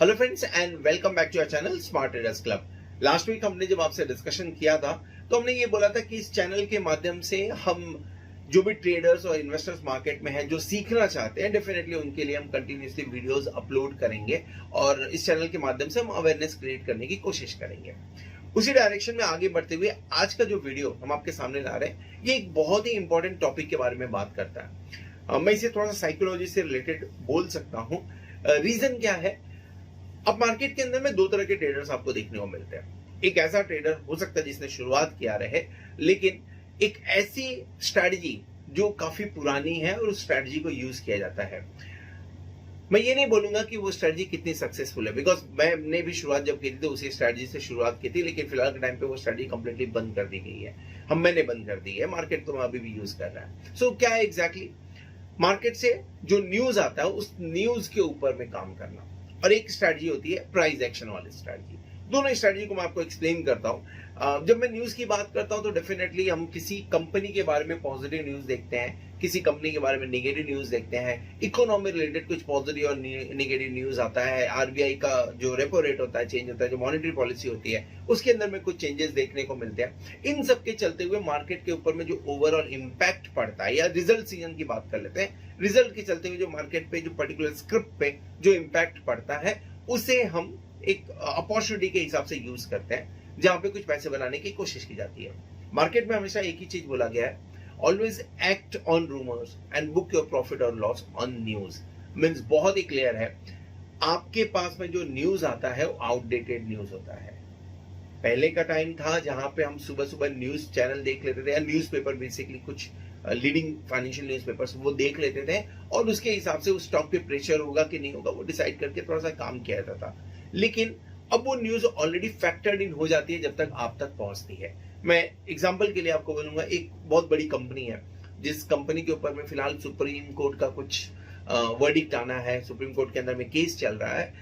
Hello friends and welcome back to our channel smart traders club. Last week हमने जब आपसे discussion किया था तो हमने ये बोला था कि इस चैनल के माध्यम से हम जो भी ट्रेडर्स और इन्वेस्टर्स मार्केट में हैं जो सीखना चाहते हैं डेफिनेटली उनके लिए हम कंटिन्यूसली वीडियोस अपलोड करेंगे और इस चैनल के माध्यम से हम अवेयरनेस क्रिएट करने की कोशिश करेंगे। उसी डायरेक्शन में आगे बढ़ते हुए आज का जो वीडियो हम आपके सामने ला रहे हैं ये एक बहुत ही इंपॉर्टेंट टॉपिक के बारे में बात करता है। मैं इसे थोड़ा सा साइकोलॉजी से रिलेटेड बोल सकता हूँ। रीजन क्या है, अब मार्केट के अंदर में दो तरह के ट्रेडर्स आपको देखने को मिलते हैं। एक ऐसा ट्रेडर हो सकता है जिसने शुरुआत किया रहे, लेकिन एक ऐसी स्ट्रैटेजी जो काफी पुरानी है और उस स्ट्रैटेजी को यूज किया जाता है। मैं ये नहीं बोलूंगा कि वो स्ट्रैटेजी कितनी सक्सेसफुल है, बिकॉज मैंने भी शुरुआत जब की थी तो उसी स्ट्रैटेजी से शुरुआत की थी, लेकिन फिलहाल के टाइम पे वो स्ट्रैटेजी कंप्लीटली बंद कर दी गई है। मैंने बंद कर दी है, मार्केट तो अभी भी यूज कर रहा है। सो क्या है एग्जैक्टली, मार्केट से जो न्यूज आता है उस न्यूज के ऊपर में काम करना, और एक स्ट्रैटेजी होती है प्राइस एक्शन वाली स्ट्रैटेजी। दोनों स्ट्रैटेजी को मैं आपको एक्सप्लेन करता हूं। जब मैं न्यूज की बात करता हूं तो डेफिनेटली हम किसी कंपनी के बारे में पॉजिटिव न्यूज देखते हैं, किसी कंपनी के बारे में नेगेटिव न्यूज देखते हैं, इकोनॉमी रिलेटेड कुछ पॉजिटिव और नेगेटिव न्यूज आता है, आरबीआई का जो रेपो रेट होता है चेंज होता है, जो मॉनेटरी पॉलिसी होती है उसके अंदर में कुछ चेंजेस देखने को मिलते हैं। इन सब के चलते हुए मार्केट के ऊपर में जो ओवरऑल इंपैक्ट पड़ता है, या रिजल्ट सीजन की बात कर लेते हैं, रिजल्ट के चलते हुए जो मार्केट पे जो पर्टिकुलर स्क्रिप्ट पे जो इंपैक्ट पड़ता है उसे हम एक अपॉर्चुनिटी के हिसाब से यूज करते हैं, जहां पे कुछ पैसे बनाने की कोशिश की जाती है। मार्केट में हमेशा एक ही चीज बोला गया है, always act on rumours and book your profit और लॉस ऑन न्यूज। मींस बहुत ही क्लियर है, आपके पास में जो न्यूज आता है वो आउटडेटेड न्यूज होता है। पहले का टाइम था जहां पे हम सुबह सुबह न्यूज चैनल देख लेते थे, या न्यूज़पेपर बेसिकली कुछ लीडिंग फाइनेंशियल न्यूज़पेपर्स वो देख लेते थे और उसके हिसाब से उस स्टॉक पे प्रेशर होगा कि नहीं होगा वो डिसाइड करके थोड़ा सा काम किया जाता था। लेकिन अब वो न्यूज ऑलरेडी फैक्टर्ड इन हो जाती है जब तक आप तक पहुंचती है। मैं एग्जांपल के लिए आपको बोलूंगा, एक बहुत बड़ी कंपनी है जिस कंपनी के ऊपर में फिलहाल सुप्रीम कोर्ट का कुछ वर्डिक्ट आना है, सुप्रीम कोर्ट के अंदर में केस चल रहा है।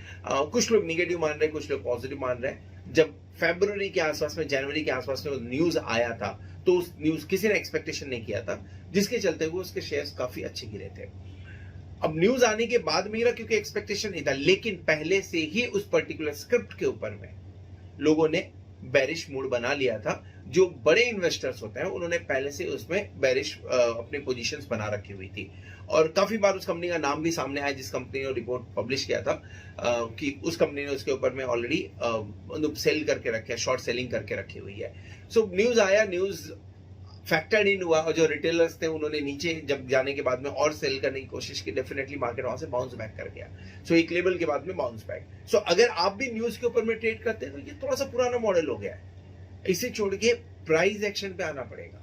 कुछ लोग निगेटिव मान रहे हैं, कुछ लोग पॉजिटिव मान रहे हैं। जब फरवरी के आसपास में, जनवरी के आसपास में न्यूज आया था तो उस न्यूज किसी ने एक्सपेक्टेशन नहीं किया था, जिसके चलते हुए उसके शेयर्स काफी अच्छे गिरे थे। अब न्यूज आने के बाद में गिरा क्योंकि एक्सपेक्टेशन नहीं था, लेकिन पहले से ही उस पर्टिकुलर स्क्रिप्ट के ऊपर में लोगों ने बेरिश मूड बना लिया था। जो बड़े इन्वेस्टर्स होते हैं उन्होंने पहले से उसमें बेरिश अपनी पोजीशंस बना रखी हुई थी, और काफी बार उस कंपनी का नाम भी सामने आया जिस कंपनी ने रिपोर्ट पब्लिश किया था कि उस कंपनी ने उसके ऊपर में ऑलरेडी सेल करके रखे, शॉर्ट सेलिंग करके रखी हुई है। सो न्यूज आया, न्यूज फैक्टर्ड इन हुआ, और जो रिटेलर्स थे उन्होंने नीचे जब जाने के बाद में और सेल करने की कोशिश की, डेफिनेटली मार्केट वहां से बाउंस बैक कर गया। सो एक लेवल के बाद में बाउंस बैक। सो अगर आप भी न्यूज के ऊपर में ट्रेड करते हैं तो ये थोड़ा सा पुराना मॉडल हो गया है। इसे छोड़ के प्राइस एक्शन पे आना पड़ेगा,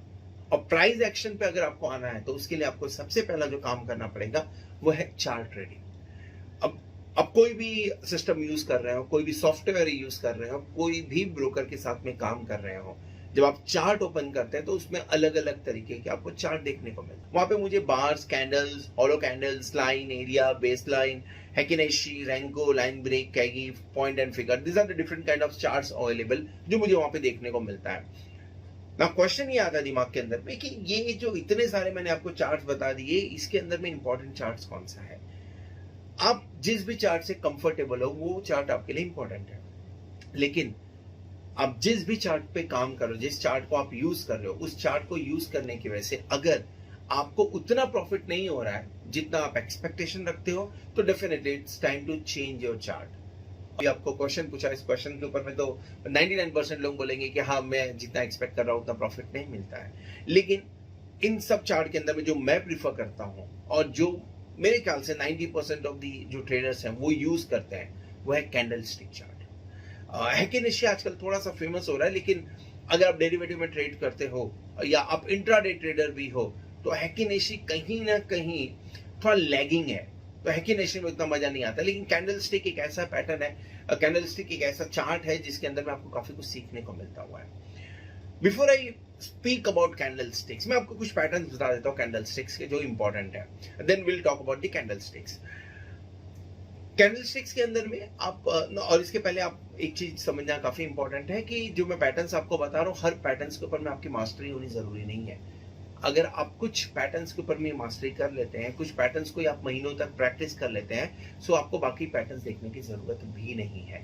और प्राइस एक्शन पे अगर आपको आना है तो उसके लिए आपको सबसे पहला जो काम करना पड़ेगा वो है चार्ट ट्रेडिंग। अब कोई भी सिस्टम यूज कर रहे हो, कोई भी सॉफ्टवेयर यूज कर रहे हो, कोई भी ब्रोकर के साथ में काम कर रहे हो, जब आप चार्ट ओपन करते हैं तो उसमें अलग अलग तरीके के आपको चार्ट देखने को मिलता है। वहां पे मुझे bars, candles, hollow candles, line, area, base line, heikin ashi, renko, line break, kagi, point and figure, this are the different kind of charts available जो मुझे वहां पे देखने को मिलता है। ना क्वेश्चन ये आता है दिमाग के अंदर में कि ये जो इतने सारे मैंने आपको चार्ट्स बता दिए, इसके अंदर में इंपॉर्टेंट चार्ट्स कौन सा है? आप जिस भी चार्ट से कंफर्टेबल हो वो चार्ट आपके लिए इंपॉर्टेंट है, लेकिन आप जिस भी चार्ट पे काम कर रहे हो, जिस चार्ट को आप यूज कर रहे हो, उस चार्ट को यूज करने की वजह से अगर आपको उतना प्रॉफिट नहीं हो रहा है जितना आप एक्सपेक्टेशन रखते हो, तो definitely it's time to change your chart. अभी आपको क्वेश्चन पूछा, इस क्वेश्चन के ऊपर में तो 99% लोग बोलेंगे कि हाँ मैं जितना एक्सपेक्ट कर रहा हूं उतना प्रॉफिट नहीं मिलता है। लेकिन इन सब चार्ट के अंदर में जो मैं प्रीफर करता हूं और जो मेरे ख्याल से 90% ऑफ दी जो ट्रेडर्स हैं वो यूज करते हैं, वो है कैंडल स्टिक चार्ट। हैकिनेशी आजकल थोड़ा सा फेमस हो रहा है, लेकिन अगर आप डेरिवेटिव में ट्रेड करते हो या आप इंट्राडे ट्रेडर भी हो तो हैकिनेशी कहीं ना कहीं थोड़ा लैगिंग है, तो हैकिनेशी में उतना मजा नहीं आता। लेकिन कैंडल स्टिक एक ऐसा पैटर्न है, कैंडल स्टिक एक ऐसा चार्ट है जिसके अंदर में आपको काफी कुछ सीखने को मिलता हुआ है। Before I speak about candle sticks, मैं आपको कुछ पैटर्न बता देता हूँ कैंडल स्टिक्स के जो इंपॉर्टेंट है, then will talk about the candle sticks. Candle sticks के अंदर में आप, और इसके पहले आप एक चीज समझना काफी इंपॉर्टेंट है कि जो मैं पैटर्न्स आपको बता रहा हूँ, हर पैटर्न्स के ऊपर में आपकी मास्टरी होनी जरूरी नहीं है। अगर आप कुछ पैटर्न्स के ऊपर में मास्टरी कर लेते हैं, कुछ पैटर्न्स को आप महीनों तक प्रैक्टिस कर लेते हैं, सो आपको बाकी पैटर्न्स देखने की जरूरत भी नहीं है।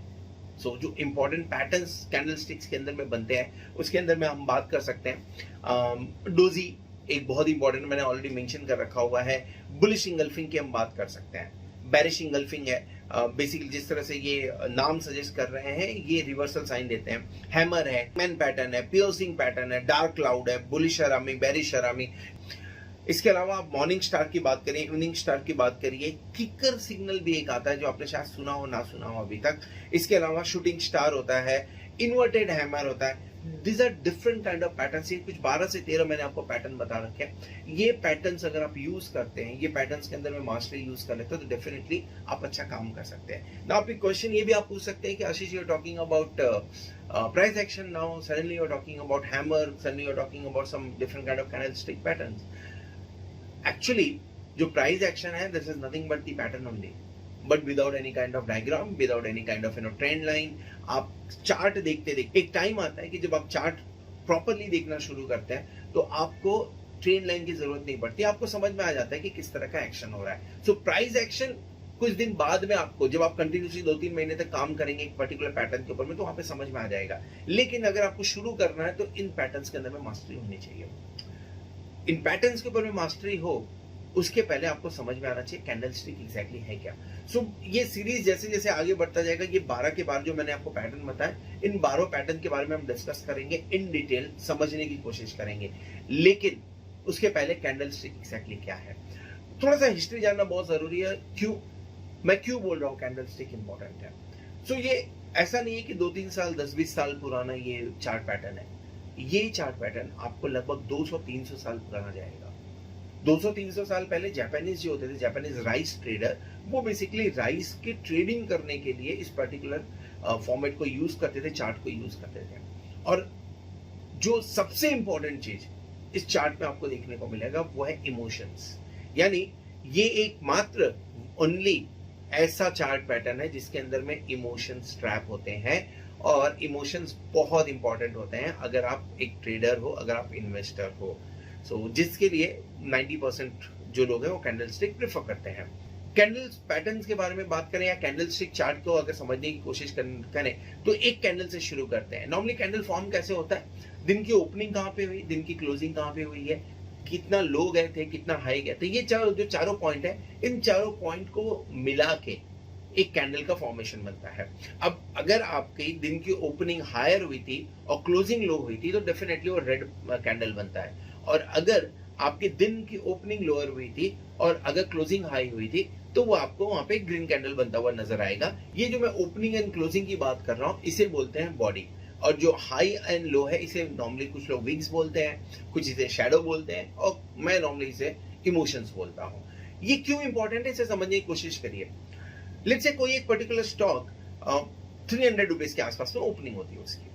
सो जो इंपॉर्टेंट पैटर्न्स कैंडल स्टिक्स के अंदर में बनते हैं, उसके अंदर में हम बात कर सकते हैं। डोजी एक बहुत इंपॉर्टेंट, मैंने ऑलरेडी मेंशन कर रखा हुआ है। बुलिश इंगल्फिंग की हम बात कर सकते हैं। बेरिश इंगल्फिंग है, बेसिकली जिस तरह से ये नाम सजेस्ट कर रहे हैं, ये रिवर्सल साइन देते हैं। हैमर है, मैन पैटर्न है, पियर्सिंग पैटर्न है, डार्क क्लाउड है, बुलिश हरामी, बेरिश हरामी। इसके अलावा आप मॉर्निंग स्टार की बात करिए, इवनिंग स्टार की बात करिए, किकर सिग्नल भी एक आता है जो आपने शायद सुना हो ना सुना हो अभी तक। इसके अलावा शूटिंग स्टार होता है, इन्वर्टेड हैमर होता है। These are different kind of patterns। ये कुछ 12 से 13 मैंने आपको पैटर्न बता रखे हैं। ये पैटर्न्स अगर आप यूज करते हैं, ये पैटर्न्स के अंदर में मास्टरी यूज कर लेते हो तो डेफिनेटली आप अच्छा काम कर सकते हैं। ना आप एक क्वेश्चन ये भी आप पूछ सकते हैं कि Ashish you are talking about price action, now suddenly you are talking about hammer, suddenly you are talking about some different kind of candlestick patterns. Actually जो प्राइस एक्शन है, this is nothing but the pattern only, but without any kind of diagram, without any kind of trend line. आप chart देखते देखते एक time आता है कि जब आप चार्ट प्रॉपरली देखना शुरू करते हैं तो आपको ट्रेंड लाइन की जरूरत नहीं पड़ती, आपको समझ में आ जाता है कि किस तरह का एक्शन हो रहा है। सो प्राइस एक्शन कुछ दिन बाद में आपको, जब आप कंटिन्यूसली 2-3 महीने तक काम करेंगे एक पर्टिकुलर पैटर्न के ऊपर में, तो वहां पे समझ में आ जाएगा। लेकिन अगर आपको शुरू करना है तो इन पैटर्न्स के अंदर में मास्टरी होनी चाहिए। इन पैटर्न्स के ऊपर में मास्टरी हो, उसके पहले आपको समझ में आना चाहिए कैंडलस्टिक एग्जैक्टली है क्या। सो ये सीरीज जैसे जैसे आगे बढ़ता जाएगा, ये 12 के बाद जो मैंने आपको पैटर्न बताया, इन 12 पैटर्न के बारे में हम डिस्कस करेंगे इन डिटेल, समझने की कोशिश करेंगे। लेकिन उसके पहले कैंडलस्टिक एग्जैक्टली क्या है, थोड़ा सा हिस्ट्री जानना बहुत जरूरी है। मैं क्यों बोल रहा हूँ कैंडलस्टिक इंपॉर्टेंट है। सो ये ऐसा नहीं है कि 2-3 साल 10-20 साल पुराना ये चार्ट पैटर्न है। ये चार्ट पैटर्न आपको लगभग 200-300 साल पुराना जाएगा। 200-300 साल पहले जापानीज जो होते थे, जापानीज राइस ट्रेडर, वो बेसिकली राइस की ट्रेडिंग करने के लिए इस पर्टिकुलर फॉर्मेट को यूज करते थे, चार्ट को यूज करते थे। और जो सबसे इंपॉर्टेंट चीज इस चार्ट में आपको देखने को मिलेगा वो है इमोशंस। यानी ये एकमात्र ओनली ऐसा चार्ट पैटर्न है जिसके अंदर में इमोशंस ट्रैप होते हैं, और इमोशंस बहुत इंपॉर्टेंट होते हैं अगर आप एक ट्रेडर हो, अगर आप इन्वेस्टर हो। जिसके लिए 90% जो लोग हैं वो कैंडलस्टिक प्रेफर करते हैं। कैंडल पैटर्न्स के बारे में बात करें या कैंडलस्टिक चार्ट को अगर समझने की कोशिश करें तो एक कैंडल से शुरू करते हैं। नॉर्मली कैंडल फॉर्म कैसे होता है, दिन की ओपनिंग कहाँ पे हुई, दिन की क्लोजिंग कहाँ पे हुई है, कितना लो गए थे, कितना हाई गए थे, ये जो चारों पॉइंट है, इन चारों पॉइंट को मिला के एक कैंडल का फॉर्मेशन बनता है। अब अगर आपकी दिन की ओपनिंग हायर हुई थी और क्लोजिंग लो हुई थी तो डेफिनेटली वो रेड कैंडल बनता है, और अगर आपके दिन की ओपनिंग लोअर हुई थी और अगर क्लोजिंग हाई हुई थी तो वो आपको वहां पे ग्रीन कैंडल बनता हुआ नजर आएगा। ये जो मैं ओपनिंग एंड क्लोजिंग की बात कर रहा हूं इसे बोलते हैं बॉडी, और जो हाई एंड लो है इसे नॉर्मली कुछ लोग विंग्स बोलते हैं, कुछ इसे शैडो बोलते हैं, और मैं नॉर्मली इसे इमोशंस बोलता हूं। ये क्यों इंपॉर्टेंट है इसे समझने की कोशिश करिए। लेट्स से कोई एक पर्टिकुलर स्टॉक 300 रुपीज के आसपास में ओपनिंग होती है उसकी,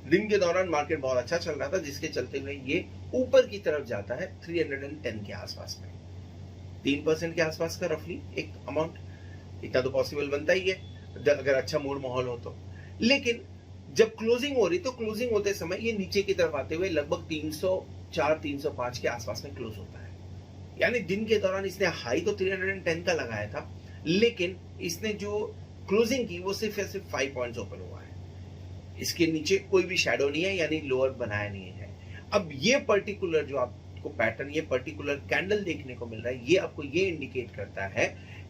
दिन के दौरान मार्केट बहुत अच्छा चल रहा था जिसके चलते हुए ये ऊपर की तरफ जाता है 310 के आसपास में, 3% के आसपास का रफली एक अमाउंट, इतना तो पॉसिबल बनता ही है अगर अच्छा मूड माहौल हो तो। लेकिन जब क्लोजिंग हो रही तो क्लोजिंग होते समय ये नीचे की तरफ आते हुए लगभग 304-305 के आसपास में क्लोज होता है। यानी दिन के दौरान इसने हाई तो 310 का लगाया था, लेकिन इसने जो क्लोजिंग की वो सिर्फ 5 पॉइंट्स ओपन हुआ है, इसके नीचे कोई भी शैडो नहीं है, यानी लोअर बनाया नहीं है। अब ये पर्टिकुलर जो आपको पैटर्न, ये पर्टिकुलर कैंडल देखने को मिल रहा है, ये आपको ये इंडिकेट करता है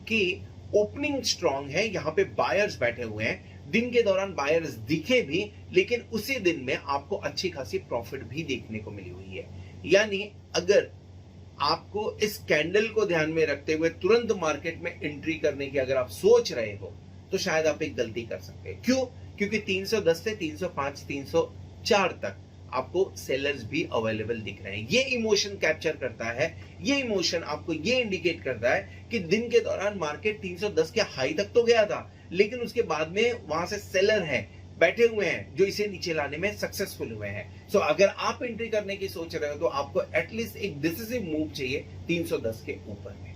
कि ओपनिंग स्ट्रांग है, यहाँ पे बायर्स बैठे हुए हैं। दिन के दौरान बायर्स दिखे भी, लेकिन उसी दिन में आपको अच्छी खासी प्रॉफिट भी देखने को मिली हुई है। यानी अगर आपको इस कैंडल को ध्यान में रखते हुए तुरंत मार्केट में एंट्री करने की अगर आप सोच रहे हो तो शायद आप एक गलती कर सकते हैं। क्यों? क्योंकि 310 से 305, 304 तक आपको सेलर्स भी अवेलेबल दिख रहे हैं। ये इमोशन कैप्चर करता है, ये इमोशन आपको ये इंडिकेट करता है कि दिन के दौरान मार्केट 310 के हाई तक तो गया था, लेकिन उसके बाद में वहां से सेलर है बैठे हुए हैं जो इसे नीचे लाने में सक्सेसफुल हुए हैं। सो अगर आप एंट्री करने की सोच रहे हो तो आपको एटलीस्ट एक डिसिसिव मूव चाहिए 310 के ऊपर में।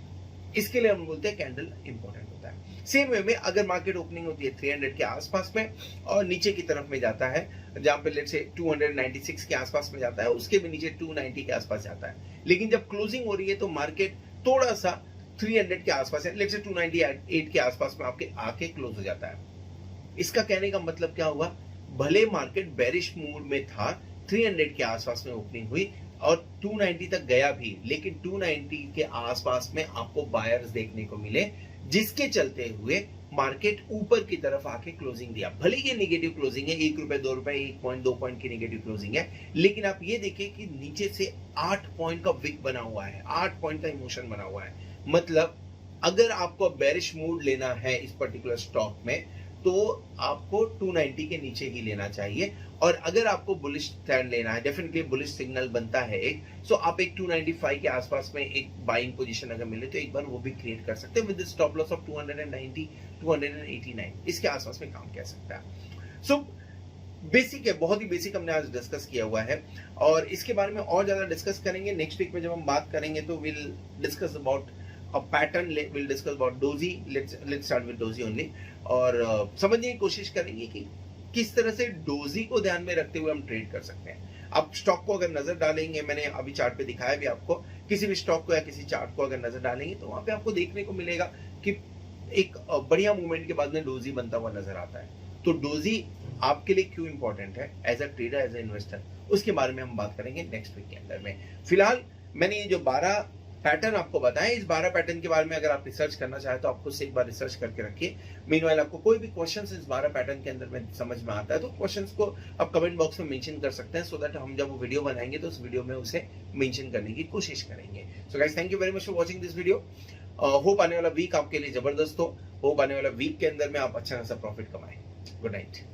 इसके लिए हम बोलते हैं कैंडल इंपॉर्टेंट होता है। सेम वे में अगर मार्केट ओपनिंग होती है 300 के आसपास में और नीचे की तरफ में जाता है, जहां पे लेट्स से 296 के आसपास में जाता है, उसके भी नीचे 290 के आसपास जाता है, लेकिन जब क्लोजिंग हो रही है तो मार्केट थोड़ा सा 300 के आसपास है, लेट्स से 298 के आसपास में आपके आके क्लोज हो जाता है। इसका कहने का मतलब क्या हुआ, भले मार्केट बेरिश मूड में था, 300 के आसपास में ओपनिंग हुई और 290 तक गया भी, लेकिन 290 के आसपास में आपको बायर्स देखने को मिले, जिसके चलते हुए मार्केट ऊपर की तरफ आके क्लोजिंग दिया। भले ये नेगेटिव क्लोजिंग है, 1 रुपए 2 रुपए 1 पॉइंट 2 पॉइंट की नेगेटिव क्लोजिंग है, लेकिन आप ये देखिए कि नीचे से 8 पॉइंट का विक बना हुआ है, 8 पॉइंट का इमोशन बना हुआ है। मतलब अगर आपको बेरिश मूड लेना है इस पर्टिकुलर स्टॉक में तो आपको 290 के नीचे ही लेना चाहिए, और अगर आपको बुलिश स्टैंड लेना है, डेफिनेटली बुलिश सिग्नल बनता है एक, सो आप एक 295 के आसपास में एक बाइंग पोजीशन अगर मिले तो एक बार वो भी क्रिएट कर सकते हैं विद स्टॉप लॉस ऑफ 290 289 इसके आसपास में काम कर सकता है। सो बेसिक है, बहुत ही बेसिक हमने आज डिस्कस किया हुआ है, और इसके बारे में और ज्यादा डिस्कस करेंगे नेक्स्ट वीक में जब हम बात करेंगे, तो will discuss about a pattern, we'll discuss about doji, let's start with doji only, और समझने की कोशिश करेंगे कि किस तरह से डोजी को ध्यान में रखते हुए हम ट्रेड कर सकते हैं। आप स्टॉक को अगर नजर डालेंगे, मैंने अभी चार्ट पे दिखाया भी आपको, किसी भी स्टॉक को या किसी चार्ट को अगर नजर डालेंगे तो वहां पे आपको देखने को मिलेगा कि एक बढ़िया मूवमेंट के बाद में डोजी बनता हुआ नजर आता है। तो डोजी आपके लिए क्यों इंपॉर्टेंट है as a trader, as a investor, उसके बारे में हम बात करेंगे नेक्स्ट वीक के अंदर में। फिलहाल मैंने ये जो 12 पैटर्न आपको बताएं, इस 12 पैटर्न के बारे में अगर आप रिसर्च करना चाहे तो आप खुद से एक बार रिसर्च करके रखिए। मीनवाइल आपको कोई भी क्वेश्चंस इस 12 पैटर्न के अंदर में समझ में आता है तो क्वेश्चंस को आप कमेंट बॉक्स में मेंशन कर सकते हैं, सो दैट हम जब वो वीडियो बनाएंगे तो उस वीडियो में उसे मेंशन करने की कोशिश करेंगे। So guys, thank you very much for watching this video. Hope आने वाला वीक आपके लिए जबरदस्त हो, होप आने वाला वीक के अंदर में आप अच्छा खासा प्रॉफिट कमाएं। Good night.